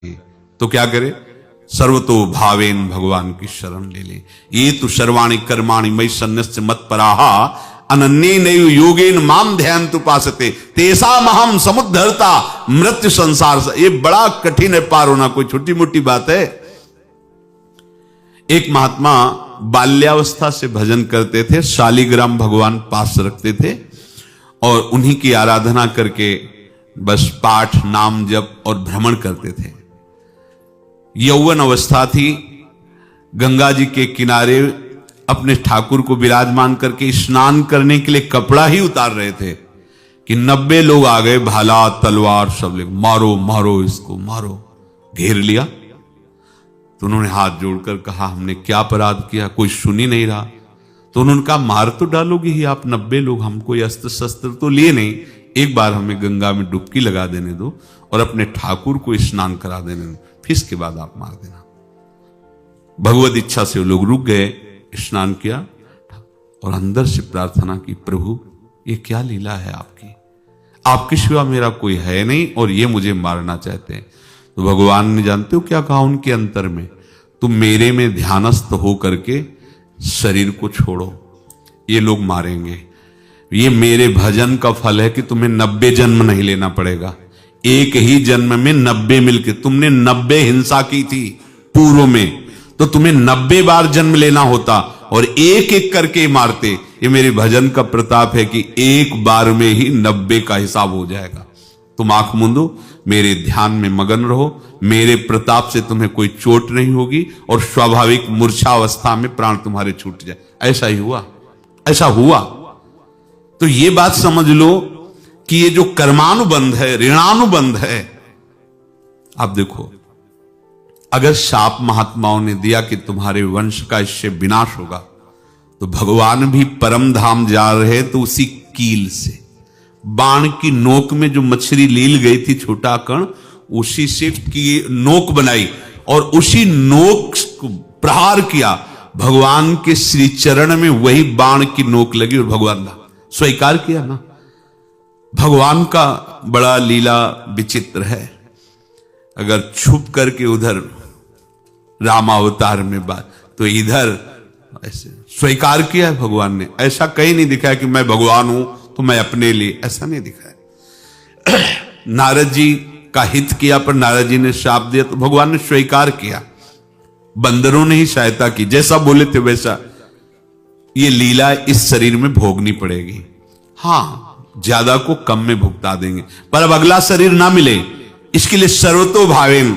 तो क्या करे? सर्वतो भावेन भगवान की शरण ले ले। ये तो सर्वाणि कर्माणि मयि सन्न्यस्य मत्पराहा अनन्ये नैव योगेन माम ध्यायन्तु उपासते तेषामहं समुद्धरता मृत्यु संसार से। ये बड़ा कठिन है पार होना, कोई छोटी मोटी बात है। एक महात्मा बाल्यावस्था से भजन करते थे, शालिग्राम भगवान पास रखते थे और उन्हीं की आराधना करके बस पाठ नाम जप और भ्रमण करते थे। यौवन अवस्था थी, गंगा जी के किनारे अपने ठाकुर को विराजमान करके स्नान करने के लिए कपड़ा ही उतार रहे थे कि 90 लोग आ गए, भाला तलवार सब ले, मारो मारो इसको मारो, घेर लिया। तो उन्होंने हाथ जोड़कर कहा हमने क्या अपराध किया, कोई सुन ही नहीं रहा। तो उन्होंने कहा मार तो डालोगे ही आप 90 लोग, हम कोई अस्त्र शस्त्र तो लिए नहीं, एक बार हमें गंगा में डुबकी लगा देने दो और अपने ठाकुर को स्नान करा देने दो, फिर इसके बाद आप मार देना। भगवत इच्छा से वो लोग रुक गए, स्नान किया और अंदर से प्रार्थना की, प्रभु ये क्या लीला है आपकी, आपके सिवा मेरा कोई है नहीं और ये मुझे मारना चाहते हैं। तो भगवान ने जानते हो क्या कहा उनके अंतर में, तुम मेरे में ध्यानस्थ हो करके शरीर को छोड़ो, ये लोग मारेंगे। ये मेरे भजन का फल है कि तुम्हें 90 जन्म नहीं लेना पड़ेगा, एक ही जन्म में 90 मिलके, तुमने 90 हिंसा की थी पूर्व में, तो तुम्हें 90 बार जन्म लेना होता और एक एक करके मारते। ये मेरे भजन का प्रताप है कि एक बार में ही 90 का हिसाब हो जाएगा। तुम आंख मूंदो, मेरे ध्यान में मगन रहो, मेरे प्रताप से तुम्हें कोई चोट नहीं होगी और स्वाभाविक मूर्छा अवस्था में प्राण तुम्हारे छूट जाए। ऐसा ही हुआ, ऐसा हुआ। तो ये बात समझ लो कि ये जो कर्मानुबंध है, ऋणानुबंध है। आप देखो, अगर शाप महात्माओं ने दिया कि तुम्हारे वंश का इससे विनाश होगा, तो भगवान भी परम धाम जा रहे तो उसी कील से, बाण की नोक में जो मछली लील गई थी छोटा कण, उसी से की नोक बनाई और उसी नोक को प्रहार किया, भगवान के श्री चरण में वही बाण की नोक लगी और भगवान ने स्वीकार किया ना। भगवान का बड़ा लीला विचित्र है। अगर छुप करके उधर रामावतार में बात, तो इधर ऐसे स्वीकार किया है भगवान ने। ऐसा कहीं नहीं दिखाया कि मैं भगवान हूं तो मैं अपने लिए, ऐसा नहीं दिखाया। नारद जी का हित किया पर नारद जी ने शाप दिया तो भगवान ने स्वीकार किया। बंदरों ने ही सहायता की, जैसा बोले थे वैसा। ये लीला इस शरीर में भोगनी पड़ेगी। हां, ज्यादा को कम में भुगता देंगे, पर अब अगला शरीर ना मिले इसके लिए सर्वतो भावेन